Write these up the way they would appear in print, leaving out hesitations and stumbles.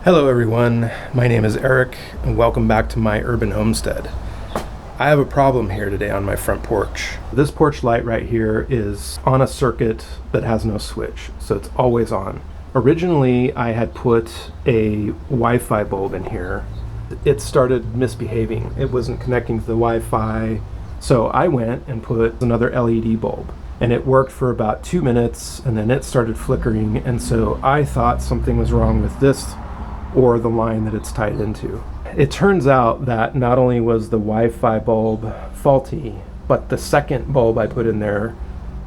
Hello everyone, my name is Eric and welcome back to my urban homestead. I have a problem here today on my front porch. This porch light right here is on a circuit that has no switch, so it's always on. Originally I had put a Wi-Fi bulb in here. It started misbehaving. It wasn't connecting to the Wi-Fi, so I went and put another LED bulb. And it worked for about 2 minutes and then it started flickering, and so I thought something was wrong with this or the line that it's tied into. It turns out that not only was the Wi-Fi bulb faulty, but the second bulb I put in there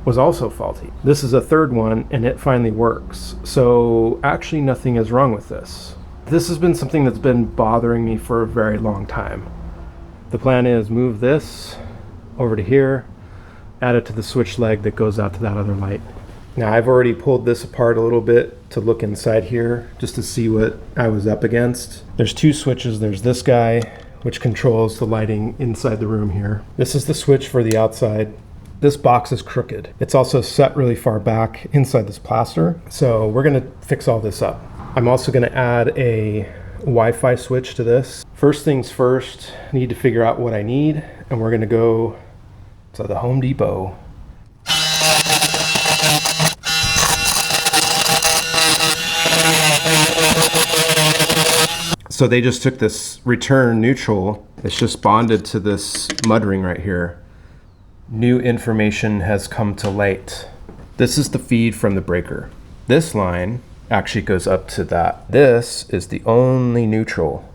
was also faulty. This is a third one and it finally works. So actually nothing is wrong with this. This has been something that's been bothering me for a very long time. The plan is move this over to here, add it to the switch leg that goes out to that other light. Now I've already pulled this apart a little bit to look inside here just to see what I was up against. There's two switches. There's this guy, which controls the lighting inside the room here. This is the switch for the outside. This box is crooked. It's also set really far back inside this plaster. So we're gonna fix all this up. I'm also gonna add a Wi-Fi switch to this. First things first, I need to figure out what I need, and we're gonna go to the Home Depot. So they just took this return neutral. It's just bonded to this mud ring right here. New information has come to light. This is the feed from the breaker. This line actually goes up to that. This is the only neutral.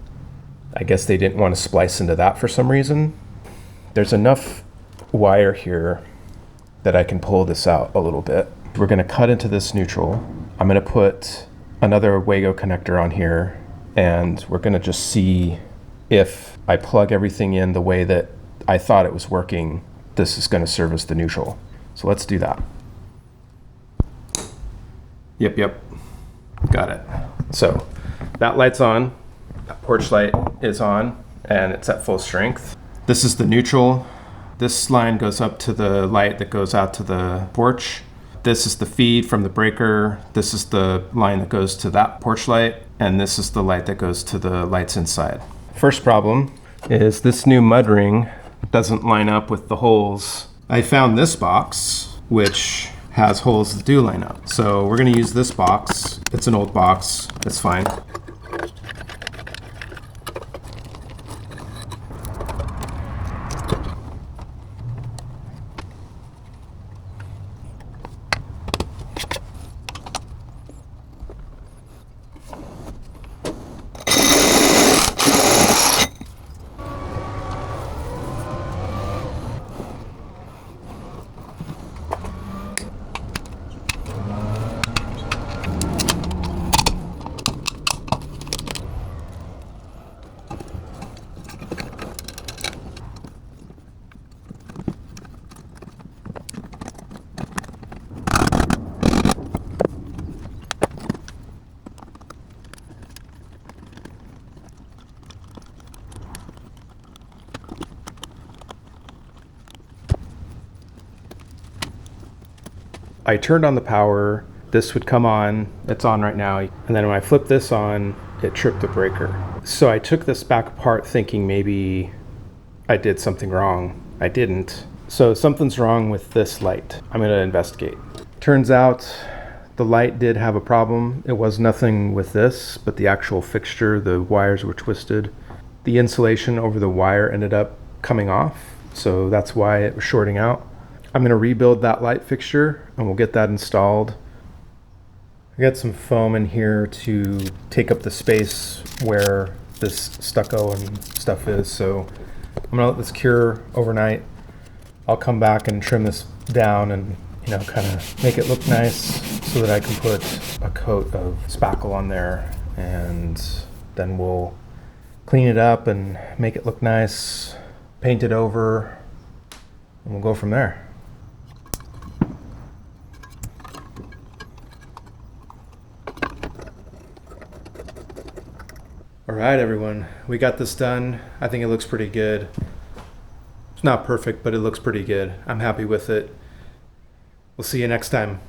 I guess they didn't want to splice into that for some reason. There's enough wire here that I can pull this out a little bit. We're gonna cut into this neutral. I'm gonna put another Wago connector on here, and we're gonna just see if I plug everything in the way that I thought it was working, this is gonna serve as the neutral. So let's do that. Yep, got it. So that light's on, that porch light is on, and it's at full strength. This is the neutral. This line goes up to the light that goes out to the porch. This is the feed from the breaker. This is the line that goes to that porch light. And this is the light that goes to the lights inside. First problem is this new mud ring doesn't line up with the holes. I found this box, which has holes that do line up. So we're gonna use this box. It's an old box, that's fine. I turned on the power, this would come on, it's on right now, and then when I flip this on, it tripped the breaker. So I took this back apart thinking maybe I did something wrong. I didn't. So something's wrong with this light. I'm gonna investigate. Turns out the light did have a problem. It was nothing with this, but the actual fixture, the wires were twisted. The insulation over the wire ended up coming off, so that's why it was shorting out. I'm gonna rebuild that light fixture and we'll get that installed. I got some foam in here to take up the space where this stucco and stuff is, so I'm gonna let this cure overnight. I'll come back and trim this down and kind of make it look nice so that I can put a coat of spackle on there, and then we'll clean it up and make it look nice, paint it over, and we'll go from there. All right, everyone, we got this done. I think it looks pretty good. It's not perfect, but it looks pretty good. I'm happy with it. We'll see you next time.